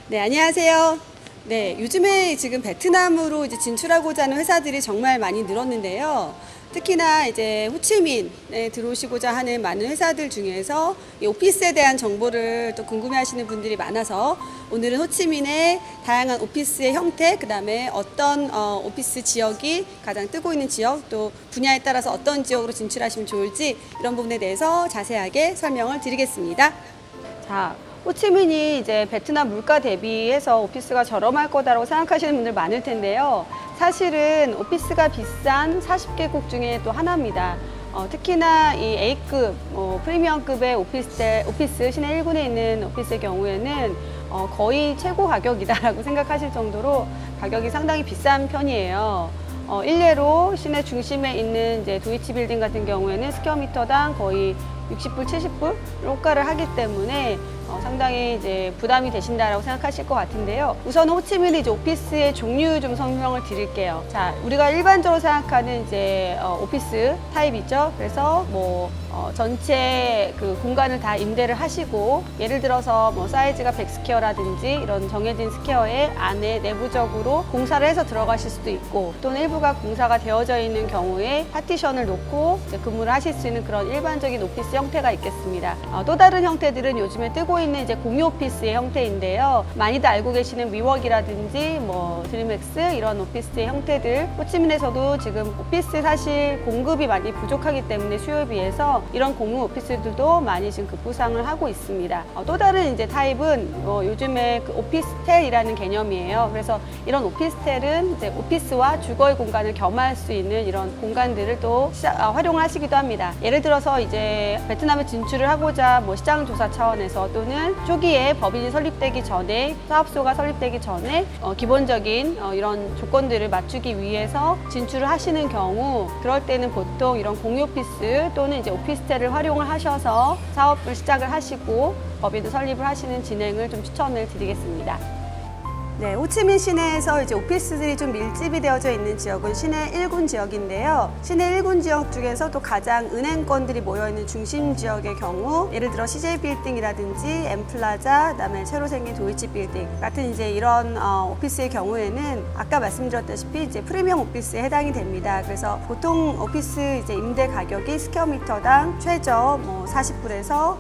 네, 안녕하세요. 네, 요즘에 지금 베트남으로 이제 진출하고자 하는 회사들이 정말 많이 늘었는데요. 특히나 이제 호치민에 들어오시고자 하는 많은 회사들 중에서 이 오피스에 대한 정보를 또 궁금해하시는 분들이 많아서 오늘은 호치민의 다양한 오피스의 형태, 그 다음에 어떤 오피스 지역이 가장 뜨고 있는 지역, 또 분야에 따라서 어떤 지역으로 진출하시면 좋을지 이런 부분에 대해서 자세하게 설명을 드리겠습니다. 자, 호치민이 이제 베트남 물가 대비해서 오피스가 저렴할 거다라고 생각하시는 분들 많을 텐데요. 사실은 오피스가 비싼 40개국 중에 또 하나입니다. 특히나 이 A급, 프리미엄급의 오피스 시내 1군에 있는 오피스의 경우에는 거의 최고 가격이다라고 생각하실 정도로 가격이 상당히 비싼 편이에요. 일례로 시내 중심에 있는 이제 도이치 빌딩 같은 경우에는 스퀘어미터당 거의 60불, 70불 호가를 하기 때문에 상당히 이제 부담이 되신다라고 생각하실 것 같은데요. 우선 호치민의 이제 오피스의 종류 좀 설명을 드릴게요. 자, 우리가 일반적으로 생각하는 이제 오피스 타입 있죠. 그래서 뭐 전체 그 공간을 다 임대를 하시고, 예를 들어서 뭐 사이즈가 100스퀘어라든지 이런 정해진 스퀘어에 안에 내부적으로 공사를 해서 들어가실 수도 있고, 또는 일부가 공사가 되어져 있는 경우에 파티션을 놓고 이제 근무를 하실 수 있는 그런 일반적인 오피스 형태가 있겠습니다. 또 다른 형태들은 요즘에 뜨고 있는 이제 공유 오피스의 형태인데요. 많이들 알고 계시는 위웍이라든지 뭐 드림엑스 이런 오피스의 형태들, 호치민에서도 지금 오피스 사실 공급이 많이 부족하기 때문에 수요에 비해서 이런 공유 오피스들도 많이 지금 급부상을 하고 있습니다. 또 다른 이제 타입은 요즘에 그 오피스텔이라는 개념이에요. 그래서 이런 오피스텔은 이제 오피스와 주거의 공간을 겸할 수 있는 이런 공간들을 또 활용을 하시기도 합니다. 예를 들어서 이제 베트남에 진출을 하고자 뭐 시장 조사 차원에서 또는 초기에 법인이 설립되기 전에, 사업소가 설립되기 전에 기본적인 이런 조건들을 맞추기 위해서 진출을 하시는 경우, 그럴 때는 보통 이런 공유 오피스 또는 이제 오피스텔을 활용을 하셔서 사업을 시작을 하시고 법인도 설립을 하시는 진행을 좀 추천을 드리겠습니다. 네, 호치민 시내에서 이제 오피스들이 좀 밀집이 되어져 있는 지역은 시내 1군 지역인데요. 시내 1군 지역 중에서 또 가장 은행권들이 모여있는 중심 지역의 경우, 예를 들어 CJ 빌딩이라든지 엠플라자, 그다음에 새로 생긴 도이치 빌딩 같은 이제 이런 오피스의 경우에는 아까 말씀드렸다시피 이제 프리미엄 오피스에 해당이 됩니다. 그래서 보통 오피스 이제 임대 가격이 스퀘어미터당 최저 뭐 40불에서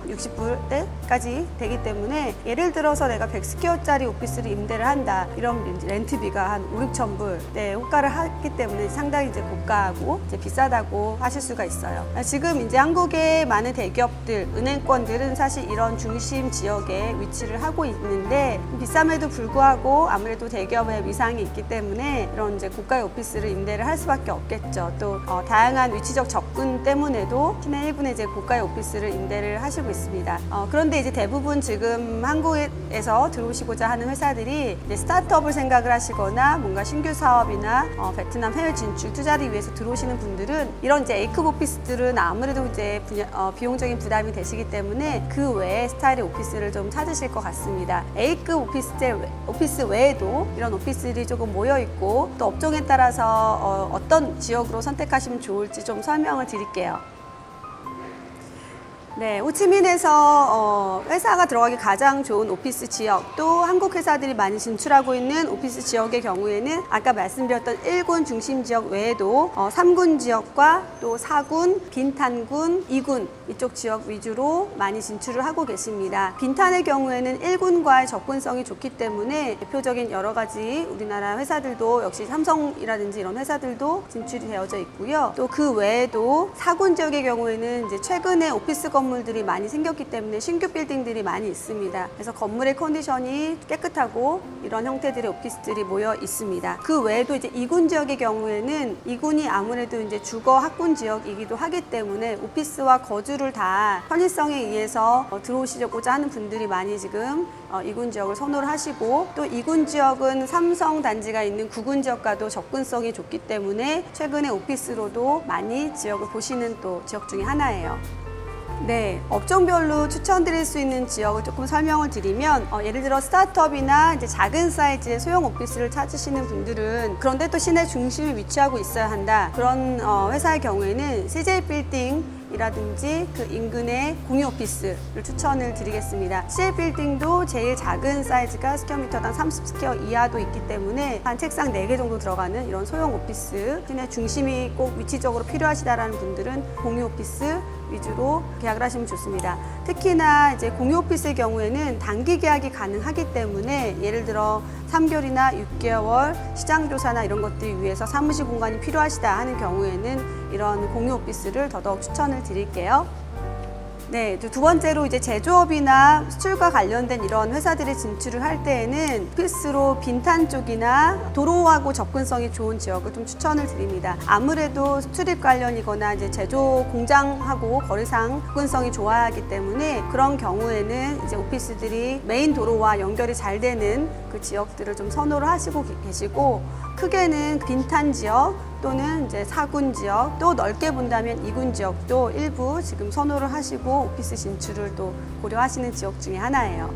60불대까지 되기 때문에, 예를 들어서 내가 100스퀘어짜리 오피스를 임대를 한다. 이런 렌트비가 한 5, 6천 불 호가를 하기 때문에 상당히 이제 고가하고 이제 비싸다고 하실 수가 있어요. 지금 이제 한국의 많은 대기업들, 은행권들은 사실 이런 중심 지역에 위치를 하고 있는데, 비쌈에도 불구하고 아무래도 대기업의 위상이 있기 때문에 이런 이제 고가의 오피스를 임대를 할 수밖에 없겠죠. 또 다양한 위치적 접근 때문에도 시내 1군에 이제 고가의 오피스를 임대를 하시고 있습니다. 그런데 이제 대부분 지금 한국에서 들어오시고자 하는 회사들이 이제 스타트업을 생각을 하시거나 뭔가 신규 사업이나 베트남 해외 진출 투자를 위해서 들어오시는 분들은 이런 이제 A급 오피스들은 아무래도 이제 비용적인 부담이 되시기 때문에 그 외에 스타일의 오피스를 좀 찾으실 것 같습니다. A급 오피스 외에도 이런 오피스들이 조금 모여 있고, 또 업종에 따라서 어떤 지역으로 선택하시면 좋을지 좀 설명을 드릴게요. 네, 호치민에서 회사가 들어가기 가장 좋은 오피스 지역, 또 한국 회사들이 많이 진출하고 있는 오피스 지역의 경우에는 아까 말씀드렸던 1군 중심 지역 외에도 3군 지역과 또 4군, 빈탄군, 2군 이쪽 지역 위주로 많이 진출을 하고 계십니다. 빈탄의 경우에는 1군과의 접근성이 좋기 때문에 대표적인 여러 가지 우리나라 회사들도, 역시 삼성이라든지 이런 회사들도 진출이 되어져 있고요. 또 그 외에도 4군 지역의 경우에는 이제 최근에 오피스 건물들이 많이 생겼기 때문에 신규 빌딩들이 많이 있습니다. 그래서 건물의 컨디션이 깨끗하고 이런 형태들의 오피스들이 모여 있습니다. 그 외에도 이제 2군 지역의 경우에는 2군이 아무래도 이제 주거 학군 지역이기도 하기 때문에 오피스와 거주를 다 편의성에 의해서 들어오시고자 하는 분들이 많이 지금 2군 지역을 선호를 하시고, 또 2군 지역은 삼성 단지가 있는 9군 지역과도 접근성이 좋기 때문에 최근에 오피스로도 많이 지역을 보시는 또 지역 중에 하나예요. 네, 업종별로 추천드릴 수 있는 지역을 조금 설명을 드리면, 예를 들어 스타트업이나 이제 작은 사이즈의 소형 오피스를 찾으시는 분들은, 그런데 또 시내 중심에 위치하고 있어야 한다, 그런 회사의 경우에는 CJ 빌딩 빌딩이라든지 그 인근의 공유 오피스를 추천을 드리겠습니다. CL 빌딩도 제일 작은 사이즈가 스퀘어미터당 30스퀘어 이하도 있기 때문에 한 책상 4개 정도 들어가는 이런 소형 오피스, 시내 중심이 꼭 위치적으로 필요하시다라는 분들은 공유 오피스 위주로 계약을 하시면 좋습니다. 특히나 이제 공유 오피스의 경우에는 단기 계약이 가능하기 때문에 예를 들어 3개월이나 6개월 시장 조사나 이런 것들 위해서 사무실 공간이 필요하시다 하는 경우에는 이런 공유 오피스를 더더욱 추천을 드릴게요. 네, 두 번째로 이제 제조업이나 수출과 관련된 이런 회사들이 진출을 할 때에는 오피스로 빈탄 쪽이나 도로하고 접근성이 좋은 지역을 좀 추천을 드립니다. 아무래도 수출입 관련이거나 이제 제조 공장하고 거래상 접근성이 좋아야 하기 때문에 그런 경우에는 이제 오피스들이 메인 도로와 연결이 잘 되는 그 지역들을 좀 선호를 하시고 계시고, 크게는 빈탄 지역 또는 이제 4군 지역, 또 넓게 본다면 2군 지역도 일부 지금 선호를 하시고 오피스 진출을 또 고려하시는 지역 중에 하나예요.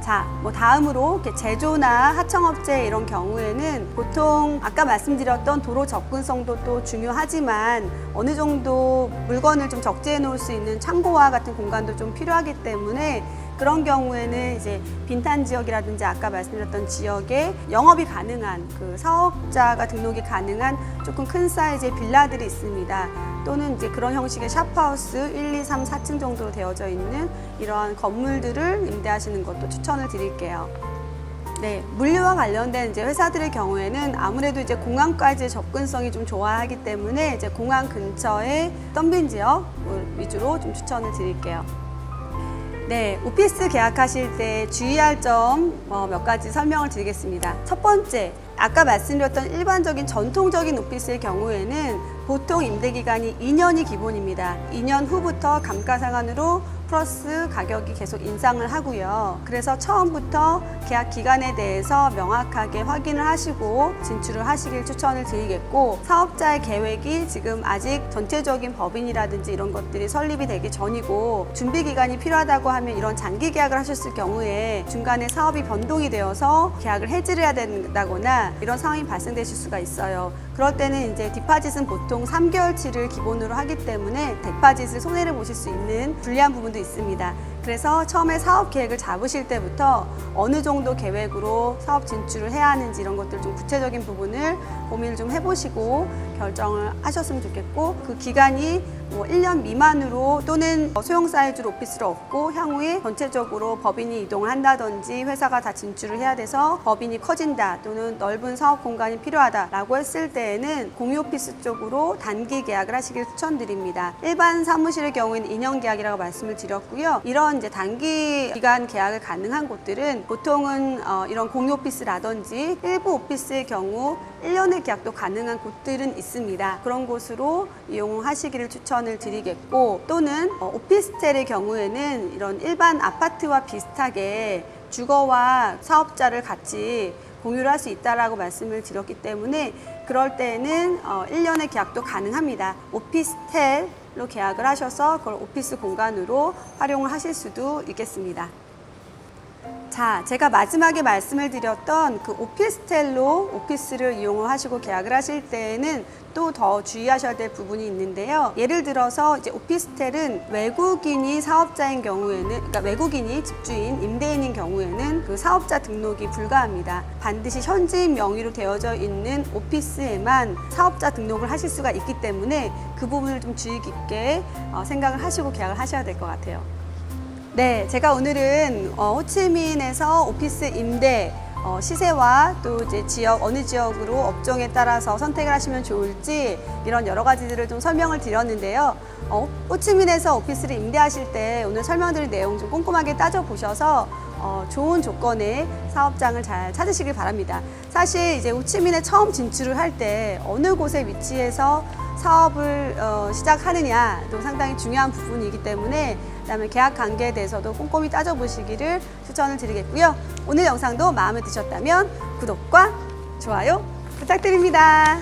자, 다음으로 이렇게 제조나 하청업체 이런 경우에는 보통 아까 말씀드렸던 도로 접근성도 또 중요하지만 어느 정도 물건을 좀 적재해 놓을 수 있는 창고와 같은 공간도 좀 필요하기 때문에 그런 경우에는 이제 빈탄 지역이라든지 아까 말씀드렸던 지역에 영업이 가능한 그 사업자가 등록이 가능한 조금 큰 사이즈의 빌라들이 있습니다. 또는 이제 그런 형식의 샵하우스 1, 2, 3, 4층 정도로 되어져 있는 이러한 건물들을 임대하시는 것도 추천을 드릴게요. 네, 물류와 관련된 이제 회사들의 경우에는 아무래도 이제 공항까지의 접근성이 좀 좋아하기 때문에 이제 공항 근처의 덤빈 지역 위주로 좀 추천을 드릴게요. 네, 오피스 계약하실 때 주의할 점 몇 가지 설명을 드리겠습니다. 첫 번째, 아까 말씀드렸던 일반적인 전통적인 오피스의 경우에는 보통 임대기간이 2년이 기본입니다. 2년 후부터 감가상한으로 플러스 가격이 계속 인상을 하고요. 그래서 처음부터 계약 기간에 대해서 명확하게 확인을 하시고 진출을 하시길 추천을 드리겠고, 사업자의 계획이 지금 아직 전체적인 법인이라든지 이런 것들이 설립이 되기 전이고 준비 기간이 필요하다고 하면 이런 장기 계약을 하셨을 경우에 중간에 사업이 변동이 되어서 계약을 해지를 해야 된다거나 이런 상황이 발생되실 수가 있어요. 그럴 때는 이제 디파짓은 보통 3개월치를 기본으로 하기 때문에 디파짓을 손해를 보실 수 있는 불리한 부분도 있습니다. 그래서 처음에 사업 계획을 잡으실 때부터 어느 정도 계획으로 사업 진출을 해야 하는지 이런 것들 좀 구체적인 부분을 고민을 좀 해보시고 결정을 하셨으면 좋겠고, 그 기간이 1년 미만으로 또는 소형 사이즈로 오피스를 얻고 향후에 전체적으로 법인이 이동을 한다든지 회사가 다 진출을 해야 돼서 법인이 커진다 또는 넓은 사업 공간이 필요하다라고 했을 때에는 공유 오피스 쪽으로 단기 계약을 하시길 추천드립니다. 일반 사무실의 경우에는 2년 계약이라고 말씀을 드렸고요. 이런 이제 단기 기간 계약을 가능한 곳들은 보통은 이런 공유 오피스라든지 일부 오피스의 경우 1년의 계약도 가능한 곳들은 있습니다. 그런 곳으로 이용하시기를 추천을 드리겠고, 또는 오피스텔의 경우에는 이런 일반 아파트와 비슷하게 주거와 사업자를 같이 공유를 할 수 있다라고 말씀을 드렸기 때문에 그럴 때는 1년의 계약도 가능합니다. 오피스텔로 계약을 하셔서 그걸 오피스 공간으로 활용을 하실 수도 있겠습니다. 자, 제가 마지막에 말씀을 드렸던 그 오피스텔로 오피스를 이용을 하시고 계약을 하실 때에는 또 더 주의하셔야 될 부분이 있는데요. 예를 들어서 이제 오피스텔은 외국인이 사업자인 경우에는, 그러니까 외국인이 집주인, 임대인인 경우에는 그 사업자 등록이 불가합니다. 반드시 현지인 명의로 되어져 있는 오피스에만 사업자 등록을 하실 수가 있기 때문에 그 부분을 좀 주의 깊게 생각을 하시고 계약을 하셔야 될 것 같아요. 네, 제가 오늘은 호치민에서 오피스 임대 시세와 또 이제 지역, 어느 지역으로 업종에 따라서 선택을 하시면 좋을지 이런 여러 가지들을 좀 설명을 드렸는데요. 호치민에서 오피스를 임대하실 때 오늘 설명드린 내용 좀 꼼꼼하게 따져보셔서 좋은 조건의 사업장을 잘 찾으시길 바랍니다. 사실 이제 호치민에 처음 진출을 할 때 어느 곳에 위치해서 사업을 시작하느냐도 상당히 중요한 부분이기 때문에 그다음에 계약 관계에 대해서도 꼼꼼히 따져보시기를 추천을 드리겠고요. 오늘 영상도 마음에 드셨다면 구독과 좋아요 부탁드립니다.